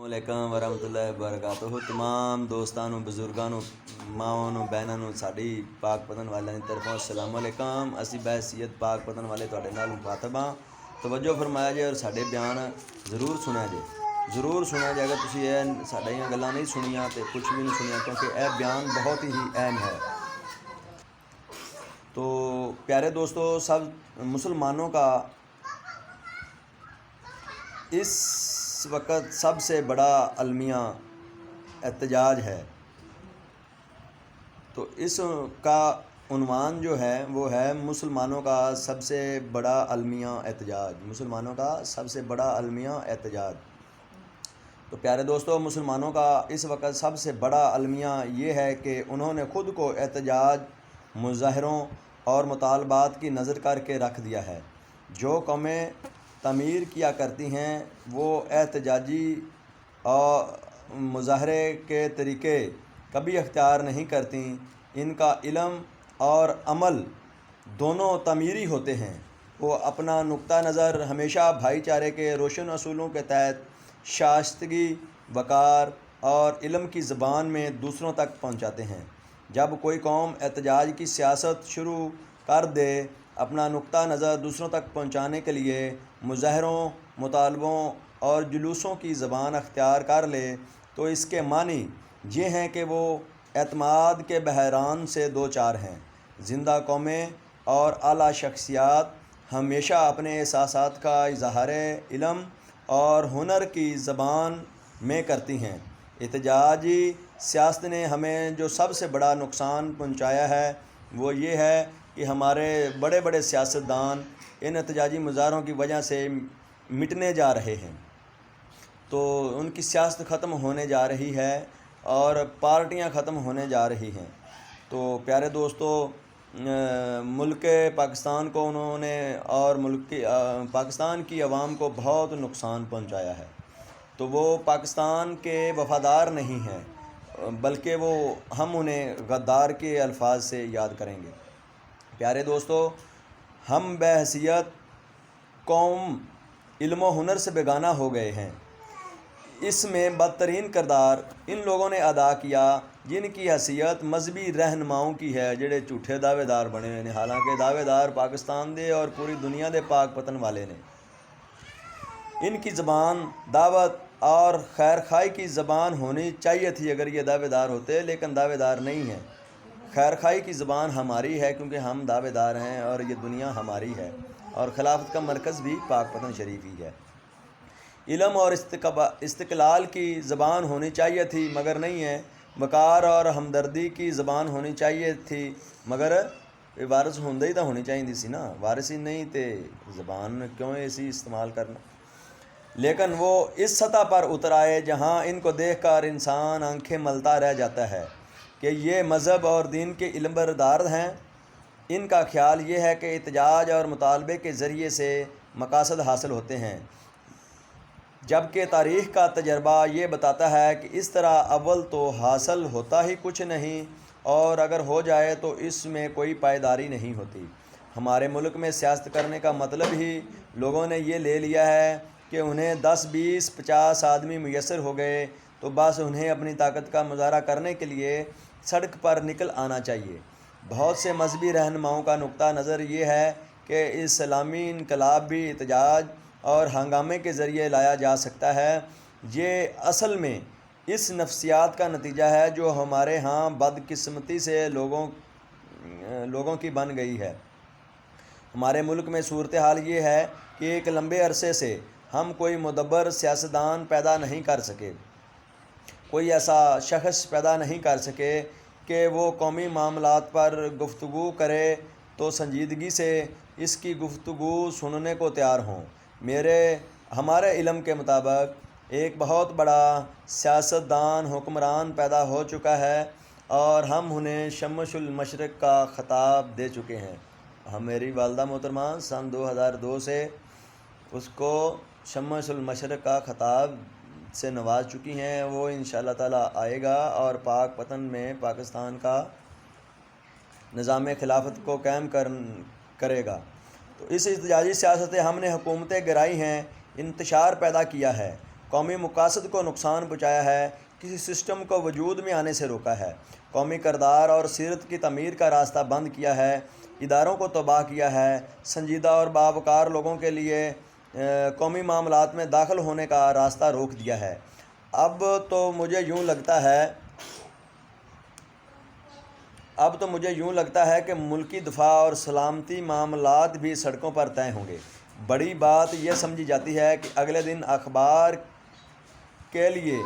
علیکم ورحمۃ اللہ وبرکاتہ تمام دوستانوں بزرگانوں ماؤں بہنوں ساڈی پاک پتن والوں کی طرفوں السلام علیکم۔ اسی بحیثیت پاک پتن والے تواڈے نال مخاطب ہاں، توجہ فرمایا جائے اور ساڈے بیان ضرور سنیا جائے۔ اگر تسی ساڈیاں گلاں نہیں سنیاں تو کچھ بھی نہیں سنیا، کیونکہ یہ بیان بہت ہی اہم ہے۔ تو پیارے دوستو، سب مسلمانوں کا اس وقت سب سے بڑا المیہ احتجاج ہے۔ تو اس کا عنوان جو ہے وہ ہے مسلمانوں کا سب سے بڑا المیہ احتجاج، مسلمانوں کا سب سے بڑا المیہ احتجاج۔ تو پیارے دوستو، مسلمانوں کا اس وقت سب سے بڑا المیہ یہ ہے کہ انہوں نے خود کو احتجاج، مظاہروں اور مطالبات کی نظر کر کے رکھ دیا ہے۔ جو قومیں تعمیر کیا کرتی ہیں وہ احتجاجی اور مظاہرے کے طریقے کبھی اختیار نہیں کرتیں۔ ان کا علم اور عمل دونوں تعمیری ہوتے ہیں۔ وہ اپنا نقطہ نظر ہمیشہ بھائی چارے کے روشن اصولوں کے تحت شائستگی، وقار اور علم کی زبان میں دوسروں تک پہنچاتے ہیں۔ جب کوئی قوم احتجاج کی سیاست شروع کر دے، اپنا نقطہ نظر دوسروں تک پہنچانے کے لیے مظاہروں، مطالبوں اور جلوسوں کی زبان اختیار کر لے، تو اس کے معنی یہ ہیں کہ وہ اعتماد کے بحران سے دوچار ہیں۔ زندہ قومیں اور اعلیٰ شخصیات ہمیشہ اپنے احساسات کا اظہار علم اور ہنر کی زبان میں کرتی ہیں۔ احتجاجی سیاست نے ہمیں جو سب سے بڑا نقصان پہنچایا ہے وہ یہ ہے کہ ہمارے بڑے بڑے سیاستدان ان احتجاجی مظاہروں کی وجہ سے مٹنے جا رہے ہیں۔ تو ان کی سیاست ختم ہونے جا رہی ہے اور پارٹیاں ختم ہونے جا رہی ہیں۔ تو پیارے دوستو، ملک پاکستان کو انہوں نے اور پاکستان کی عوام کو بہت نقصان پہنچایا ہے۔ تو وہ پاکستان کے وفادار نہیں ہیں، بلکہ ہم انہیں غدار کے الفاظ سے یاد کریں گے۔ پیارے دوستو، ہم بحیثیت قوم علم و ہنر سے بیگانہ ہو گئے ہیں۔ اس میں بدترین کردار ان لوگوں نے ادا کیا جن کی حیثیت مذہبی رہنماؤں کی ہے، جڑے جھوٹے دعوے دار بنے ہوئے ہیں، حالانکہ دعوے دار پاکستان دے اور پوری دنیا دے پاک پتن والے نے۔ ان کی زبان دعوت اور خیر خواہی کی زبان ہونی چاہیے تھی اگر یہ دعوے دار ہوتے، لیکن دعوے دار نہیں ہیں۔ خیر خواہی کی زبان ہماری ہے کیونکہ ہم دعوے دار ہیں اور یہ دنیا ہماری ہے، اور خلافت کا مرکز بھی پاک پتن شریف ہی ہے۔ علم اور استقلال کی زبان ہونی چاہیے تھی مگر نہیں ہے۔ وقار اور ہمدردی کی زبان ہونی چاہیے تھی مگر وارث ہوندے ہی تو ہونی چاہیے سی نا، وارث ہی نہیں تے زبان کیوں ایسی استعمال کرنا۔ لیکن وہ اس سطح پر اتر آئے جہاں ان کو دیکھ کر انسان آنکھیں ملتا رہ جاتا ہے کہ یہ مذہب اور دین کے علم بردار ہیں۔ ان کا خیال یہ ہے کہ احتجاج اور مطالبے کے ذریعے سے مقاصد حاصل ہوتے ہیں، جبکہ تاریخ کا تجربہ یہ بتاتا ہے کہ اس طرح اول تو حاصل ہوتا ہی کچھ نہیں، اور اگر ہو جائے تو اس میں کوئی پائیداری نہیں ہوتی۔ ہمارے ملک میں سیاست کرنے کا مطلب ہی لوگوں نے یہ لے لیا ہے کہ انہیں 10 20 50 آدمی میسر ہو گئے تو بس انہیں اپنی طاقت کا مظاہرہ کرنے کے لیے سڑک پر نکل آنا چاہیے۔ بہت سے مذہبی رہنماؤں کا نقطہ نظر یہ ہے کہ اسلامی انقلاب بھی احتجاج اور ہنگامے کے ذریعے لایا جا سکتا ہے۔ یہ اصل میں اس نفسیات کا نتیجہ ہے جو ہمارے ہاں بدقسمتی سے لوگوں کی بن گئی ہے۔ ہمارے ملک میں صورتحال یہ ہے کہ ایک لمبے عرصے سے ہم کوئی مدبر سیاستدان پیدا نہیں کر سکے، کوئی ایسا شخص پیدا نہیں کر سکے کہ وہ قومی معاملات پر گفتگو کرے تو سنجیدگی سے اس کی گفتگو سننے کو تیار ہوں۔ ہمارے علم کے مطابق ایک بہت بڑا سیاستدان حکمران پیدا ہو چکا ہے اور ہم انہیں شمس المشرق کا خطاب دے چکے ہیں۔ میری والدہ محترمہ سن 2002 سے اس کو شمس المشرق کا خطاب سے نواز چکی ہیں۔ وہ انشاءاللہ تعالیٰ آئے گا اور پاک پتن میں پاکستان کا نظام خلافت کو قائم کرے گا۔ تو اس احتجاجی سیاست ہم نے حکومتیں گرائی ہیں، انتشار پیدا کیا ہے، قومی مقاصد کو نقصان پہنچایا ہے، کسی سسٹم کو وجود میں آنے سے روکا ہے، قومی کردار اور سیرت کی تعمیر کا راستہ بند کیا ہے، اداروں کو تباہ کیا ہے، سنجیدہ اور باوقار لوگوں کے لیے قومی معاملات میں داخل ہونے کا راستہ روک دیا ہے۔ اب تو مجھے یوں لگتا ہے کہ ملکی دفاع اور سلامتی معاملات بھی سڑکوں پر طے ہوں گے۔ بڑی بات یہ سمجھی جاتی ہے کہ اگلے دن اخبار کے لیے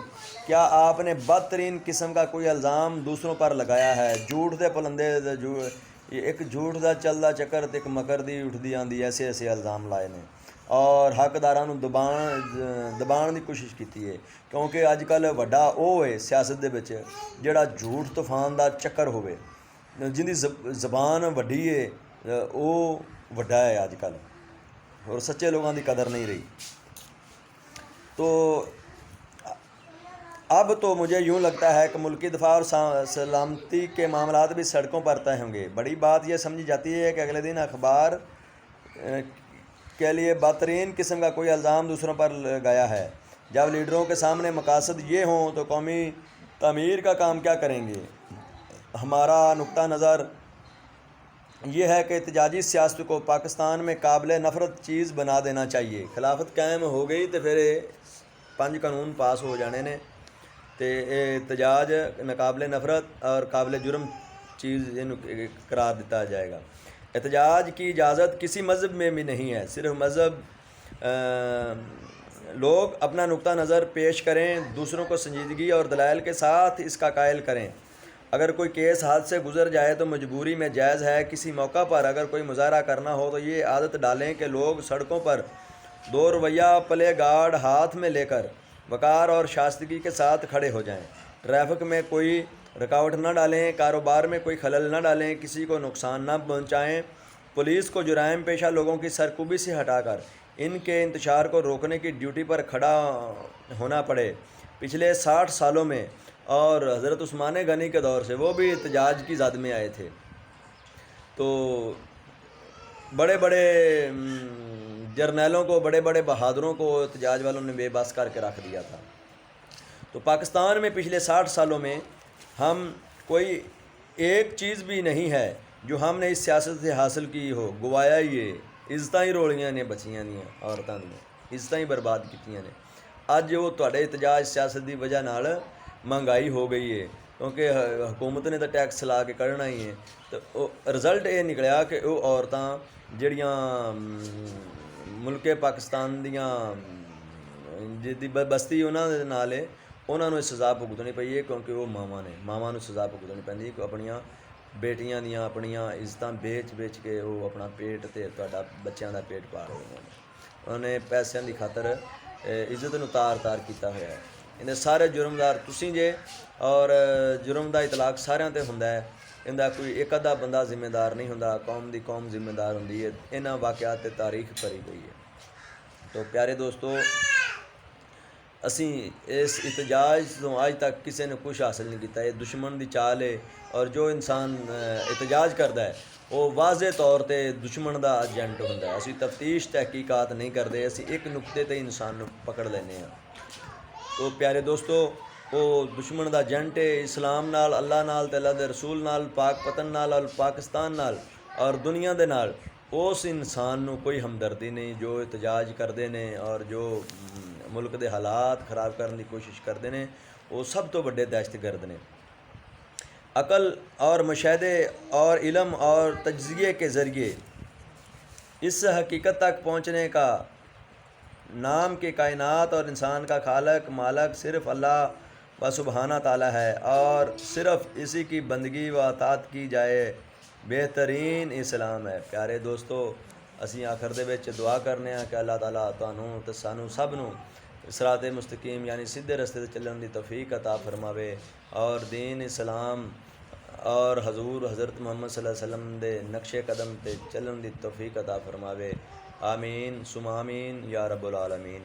کیا آپ نے بدترین قسم کا کوئی الزام دوسروں پر لگایا ہے؟ جھوٹ دے پلندے ایک جھوٹ دا چلدا چکر تے ایک مکر دی اٹھدی آندی، ایسے الزام لائے نے اور حقداراں نوں دبان دی کوشش کیتی ہے، کیونکہ اج کل وڈا او ہے سیاست دے وچ جڑا جھوٹ طوفان دا چکر ہوئے، جن دی زبان وڈی ہے او وڈا ہے اج کل، اور سچے لوگاں دی قدر نہیں رہی۔ تو اب تو مجھے یوں لگتا ہے کہ ملکی دفاع اور سلامتی کے معاملات بھی سڑکوں پر طے ہوں گے۔ بڑی بات یہ سمجھی جاتی ہے کہ اگلے دن اخبار کے لیے بدترین قسم کا کوئی الزام دوسروں پر لگایا ہے۔ جب لیڈروں کے سامنے مقاصد یہ ہوں تو قومی تعمیر کا کام کیا کریں گے؟ ہمارا نقطہ نظر یہ ہے کہ احتجاجی سیاست کو پاکستان میں قابل نفرت چیز بنا دینا چاہیے۔ خلافت قائم ہو گئی تو پھر 5 قانون پاس ہو جانے نے تے احتجاج ناقابل نفرت اور قابل جرم چیز قرار دیتا جائے گا۔ احتجاج کی اجازت کسی مذہب میں بھی نہیں ہے، صرف مذہب لوگ اپنا نقطہ نظر پیش کریں، دوسروں کو سنجیدگی اور دلائل کے ساتھ اس کا قائل کریں۔ اگر کوئی کیس ہاتھ سے گزر جائے تو مجبوری میں جائز ہے۔ کسی موقع پر اگر کوئی مظاہرہ کرنا ہو تو یہ عادت ڈالیں کہ لوگ سڑکوں پر 2 رویہ پلے گارڈ ہاتھ میں لے کر وقار اور شائستگی کے ساتھ کھڑے ہو جائیں، ٹریفک میں کوئی رکاوٹ نہ ڈالیں، کاروبار میں کوئی خلل نہ ڈالیں، کسی کو نقصان نہ پہنچائیں۔ پولیس کو جرائم پیشہ لوگوں کی سرکوبی سے ہٹا کر ان کے انتشار کو روکنے کی ڈیوٹی پر کھڑا ہونا پڑے۔ پچھلے 60 سالوں میں اور حضرت عثمان غنی کے دور سے وہ بھی احتجاج کی زد میں آئے تھے، تو بڑے بڑے جرنیلوں کو، بڑے بڑے بہادروں کو احتجاج والوں نے بے بس کر کے رکھ دیا تھا۔ تو پاکستان میں پچھلے 60 سالوں میں ہم کوئی ایک چیز بھی نہیں ہے جو ہم نے اس سیاست سے حاصل کی ہو، گوایا یہ عزتاں ہی رولیاں نے بچیاں دیا، عورتاں دیا عزتاں ہی برباد کیتیاں نے۔ اج وہ تواڈے احتجاج سیاست دی وجہ نال مہنگائی ہو گئی ہے، کیونکہ حکومت نے تو ٹیکس لا کے کرنا ہی ہے، تو رزلٹ یہ نکلیا کہ وہ عورتاں جڑیاں ملک پاکستان دیاں جدی بستی انہاں دے نال ہے، انہاں نوں سزا بھگتنی پئی ہے، کیونکہ وہ ماواں نوں سزا بھگتنی پیندی کہ اپنیاں بیٹیاں دیاں اپنیاں عزتاں بیچ کے وہ اپنا پیٹ تے تہاڈا بچیاں دا پیٹ پال رہے ہیں۔ انہوں نے پیسوں کی خاطر عزت نوں تار کیتا ہوا ہے۔ انہیں سارے جرمدار تسی جے، اور جرم دا اطلاق سارے تے ہوندا ہے، اندا کوئی ایک ادھا بندہ ذمہ دار نہیں ہوندا، قوم ذمہ دار ہوندی ہے۔ انہاں واقعات تے تاریخ بھری گئی ہے۔ تو پیارے دوستو، اسی اس احتجاج تو اج تک کسی نے کچھ حاصل نہیں کیتا، یہ دشمن دی چال ہے، اور جو انسان احتجاج کردا ہے وہ واضح طور تے دشمن دا ایجنٹ ہوندا ہے۔ اسی تفتیش تحقیقات نہیں کردے، اسی ایک نقطے تے انسان نوں پکڑ لینے ہیں۔ تو پیارے دوستو، وہ دشمن دا ایجنٹ ہے، اسلام نال، اللہ نال تے اللہ دے رسول نال، پاک پتن نال اور پاکستان نال اور دنیا دے نال اس انسان نوں کوئی ہمدردی نہیں جو احتجاج کردے نے اور جو ملک دے حالات خراب کرنے کی کوشش کردے نے، وہ سب تو بڑے دہشت گرد نے۔ عقل اور مشاہدے اور علم اور تجزیے کے ذریعے اس حقیقت تک پہنچنے کا نام کہ کائنات اور انسان کا خالق مالک صرف اللہ و سبحانہ تعالیٰ ہے، اور صرف اسی کی بندگی و اطاعت کی جائے، بہترین اسلام ہے۔ پیارے دوستو، اسی آخر دے وچ دعا کرنے ہیں کہ اللہ تعالیٰ تانوں تے سانوں سب نوں صراط مستقیم یعنی سیدھے رستے تے چلن دی توفیق عطا فرماوے، اور دین اسلام اور حضرت محمد صلی اللہ علیہ وسلم دے نقش قدم تے چلن دی توفیق عطا فرماوے۔ آمین ثم آمین یا رب العالمین۔